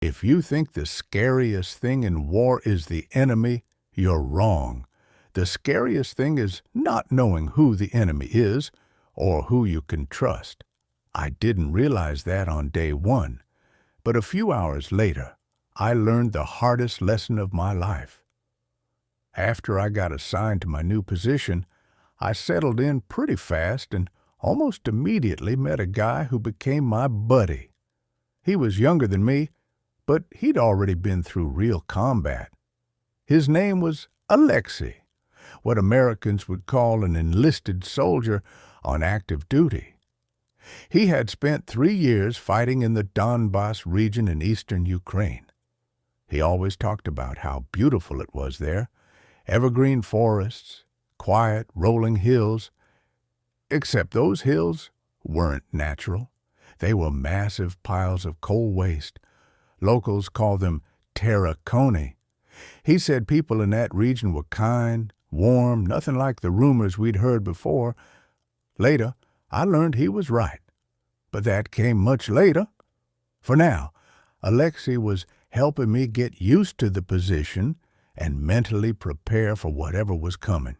If you think the scariest thing in war is the enemy, you're wrong. The scariest thing is not knowing who the enemy is or who you can trust. I didn't realize that on day one, but a few hours later, I learned the hardest lesson of my life. After I got assigned to my new position, I settled in pretty fast and almost immediately met a guy who became my buddy. He was younger than me, but he'd already been through real combat. His name was Alexei, what Americans would call an enlisted soldier on active duty. He had spent 3 years fighting in the Donbass region in eastern Ukraine. He always talked about how beautiful it was there, evergreen forests, quiet, rolling hills, except those hills weren't natural. They were massive piles of coal waste. Locals call them terraconi. He said people in that region were kind, warm, nothing like the rumors we'd heard before. Later, I learned he was right. But that came much later. For now, Alexei was helping me get used to the position and mentally prepare for whatever was coming.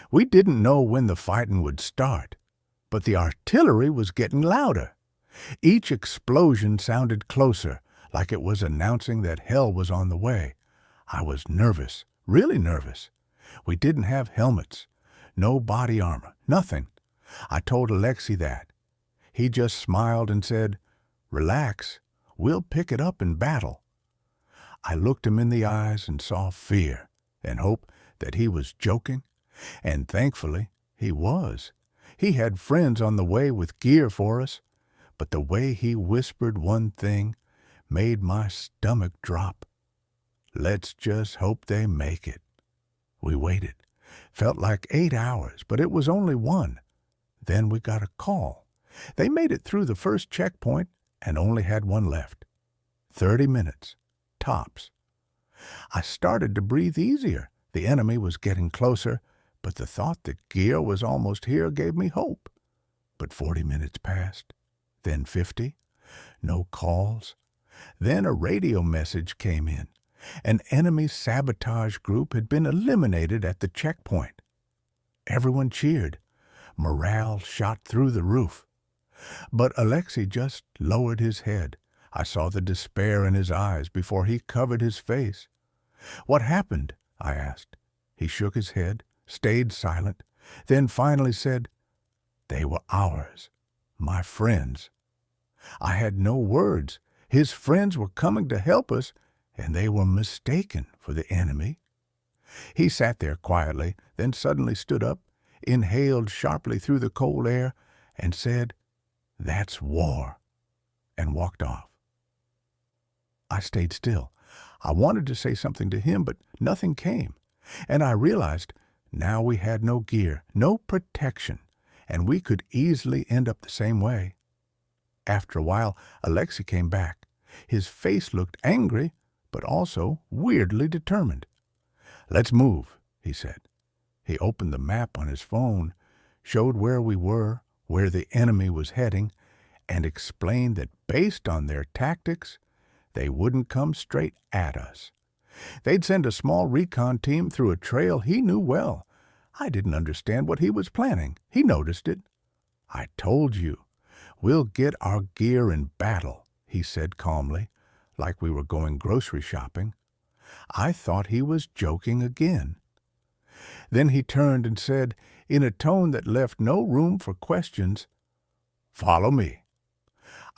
We didn't know when the fighting would start, but the artillery was getting louder. Each explosion sounded closer, like it was announcing that hell was on the way. I was nervous, really nervous. We didn't have helmets, no body armor, nothing. I told Alexei that. He just smiled and said, "Relax, we'll pick it up in battle." I looked him in the eyes and saw fear and hope that he was joking, and thankfully he was. He had friends on the way with gear for us, but the way he whispered one thing made my stomach drop. "Let's just hope they make it." We waited. Felt like 8 hours, but it was only 1. Then we got a call. They made it through the first checkpoint and only had one left. 30 minutes, tops. I started to breathe easier. The enemy was getting closer, but the thought that gear was almost here gave me hope. But 40 minutes passed, then 50. No calls. Then a radio message came in. An enemy sabotage group had been eliminated at the checkpoint. Everyone cheered. Morale shot through the roof. But Alexei just lowered his head. I saw the despair in his eyes before he covered his face. "What happened?" I asked. He shook his head, stayed silent, then finally said, "They were ours, my friends." I had no words. His friends were coming to help us, and they were mistaken for the enemy. He sat there quietly, then suddenly stood up, inhaled sharply through the cold air, and said, "That's war," and walked off. I stayed still. I wanted to say something to him, but nothing came, and I realized now we had no gear, no protection, and we could easily end up the same way. After a while, Alexei came back. His face looked angry, but also weirdly determined. "Let's move," he said. He opened the map on his phone, showed where we were, where the enemy was heading, and explained that based on their tactics, they wouldn't come straight at us. They'd send a small recon team through a trail he knew well. I didn't understand what he was planning. He noticed it. "I told you, we'll get our gear in battle," he said calmly, like we were going grocery shopping. I thought he was joking again. Then he turned and said, in a tone that left no room for questions, "Follow me."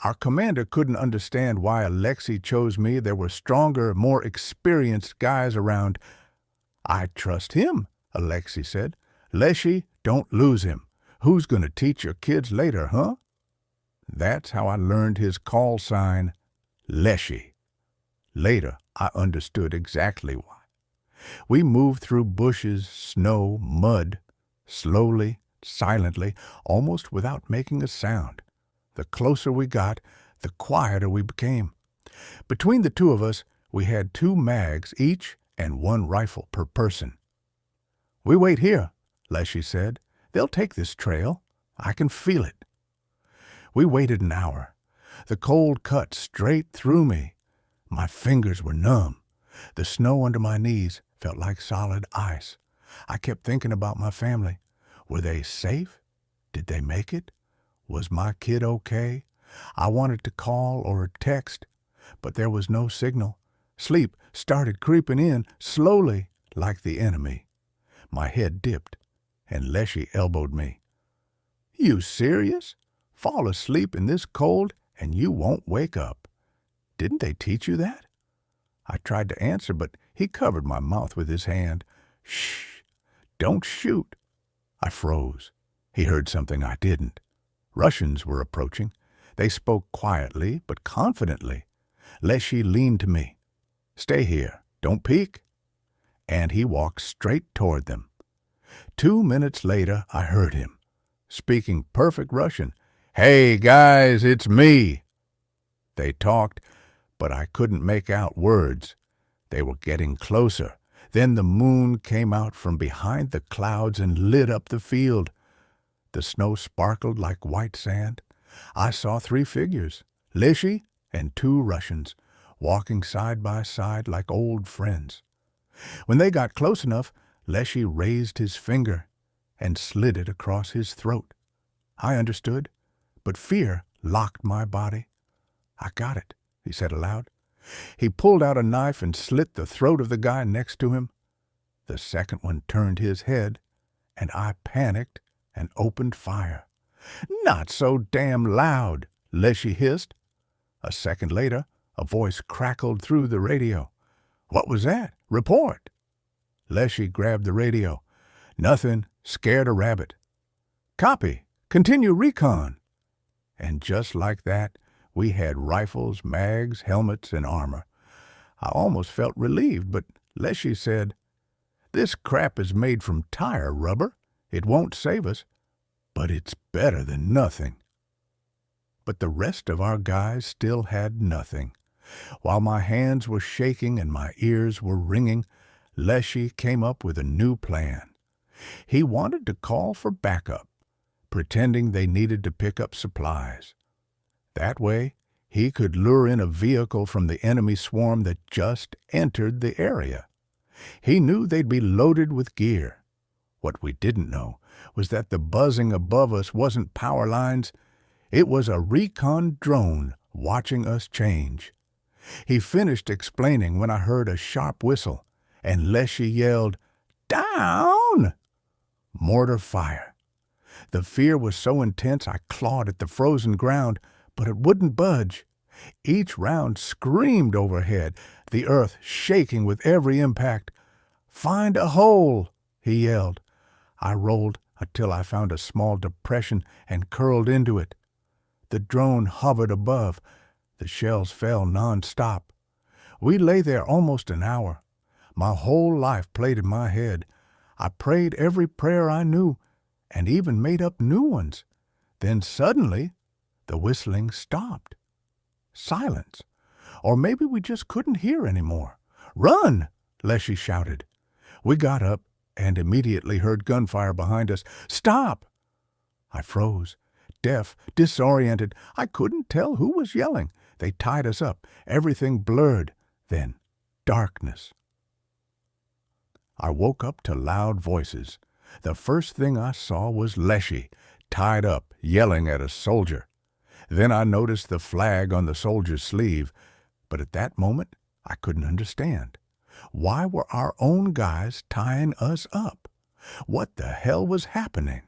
Our commander couldn't understand why Alexei chose me. There were stronger, more experienced guys around. "I trust him," Alexei said. "Leshy, don't lose him. Who's going to teach your kids later, huh?" That's how I learned his call sign, Leshy. Later, I understood exactly why. We moved through bushes, snow, mud, slowly, silently, almost without making a sound. The closer we got, the quieter we became. Between the two of us, we had 2 mags each and 1 rifle per person. "We wait here," Leshy said. "They'll take this trail. I can feel it." We waited an hour. The cold cut straight through me. My fingers were numb. The snow under my knees felt like solid ice. I kept thinking about my family. Were they safe? Did they make it? Was my kid okay? I wanted to call or text, but there was no signal. Sleep started creeping in slowly like the enemy. My head dipped, and Leshy elbowed me. You serious? Fall asleep in this cold and you won't wake up. Didn't they teach you that? I tried to answer, but he covered my mouth with his hand. Shh! Don't shoot! I froze. He heard something I didn't. Russians were approaching. They spoke quietly but confidently. Leshy leaned to me. Stay here. Don't peek. And he walked straight toward them. 2 minutes later, I heard him, speaking perfect Russian. Hey, guys, it's me. They talked, but I couldn't make out words. They were getting closer. Then the moon came out from behind the clouds and lit up the field. The snow sparkled like white sand. I saw 3 figures, Leshy and 2 Russians, walking side by side like old friends. When they got close enough, Leshy raised his finger and slid it across his throat. I understood, but fear locked my body. I got it, he said aloud. He pulled out a knife and slit the throat of the guy next to him. The second one turned his head, and I panicked and opened fire. Not so damn loud, Leshy hissed. A second later, a voice crackled through the radio. What was that? Report. Leshy grabbed the radio. Nothing. Scared a rabbit. Copy. Continue recon. And just like that, we had rifles, mags, helmets, and armor. I almost felt relieved, but Leshy said, This crap is made from tire rubber. It won't save us, but it's better than nothing. But the rest of our guys still had nothing. While my hands were shaking and my ears were ringing, Leshy came up with a new plan. He wanted to call for backup, pretending they needed to pick up supplies. That way, he could lure in a vehicle from the enemy swarm that just entered the area. He knew they'd be loaded with gear. What we didn't know was that the buzzing above us wasn't power lines. It was a recon drone watching us change. He finished explaining when I heard a sharp whistle, and Leshy yelled, Down! Mortar fire. The fear was so intense I clawed at the frozen ground, but it wouldn't budge. Each round screamed overhead, the earth shaking with every impact. Find a hole, he yelled. I rolled until I found a small depression and curled into it. The drone hovered above. The shells fell nonstop. We lay there almost an hour. My whole life played in my head. I prayed every prayer I knew, and even made up new ones. Then suddenly, the whistling stopped. Silence. Or maybe we just couldn't hear anymore. Run! Leshy shouted. We got up and immediately heard gunfire behind us. Stop! I froze. Deaf, disoriented. I couldn't tell who was yelling. They tied us up. Everything blurred. Then, darkness. I woke up to loud voices. The first thing I saw was Leshy, tied up, yelling at a soldier. Then I noticed the flag on the soldier's sleeve, but at that moment I couldn't understand. Why were our own guys tying us up? What the hell was happening?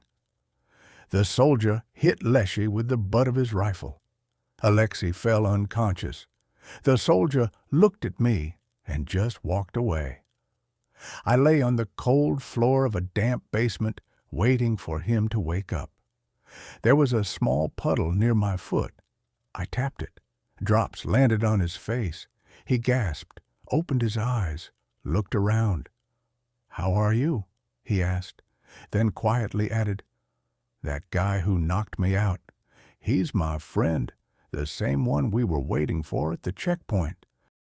The soldier hit Leshy with the butt of his rifle. Alexei fell unconscious. The soldier looked at me and just walked away. I lay on the cold floor of a damp basement, waiting for him to wake up. There was a small puddle near my foot. I tapped it. Drops landed on his face. He gasped, opened his eyes, looked around. "How are you?" he asked, then quietly added, "That guy who knocked me out, he's my friend, the same one we were waiting for at the checkpoint."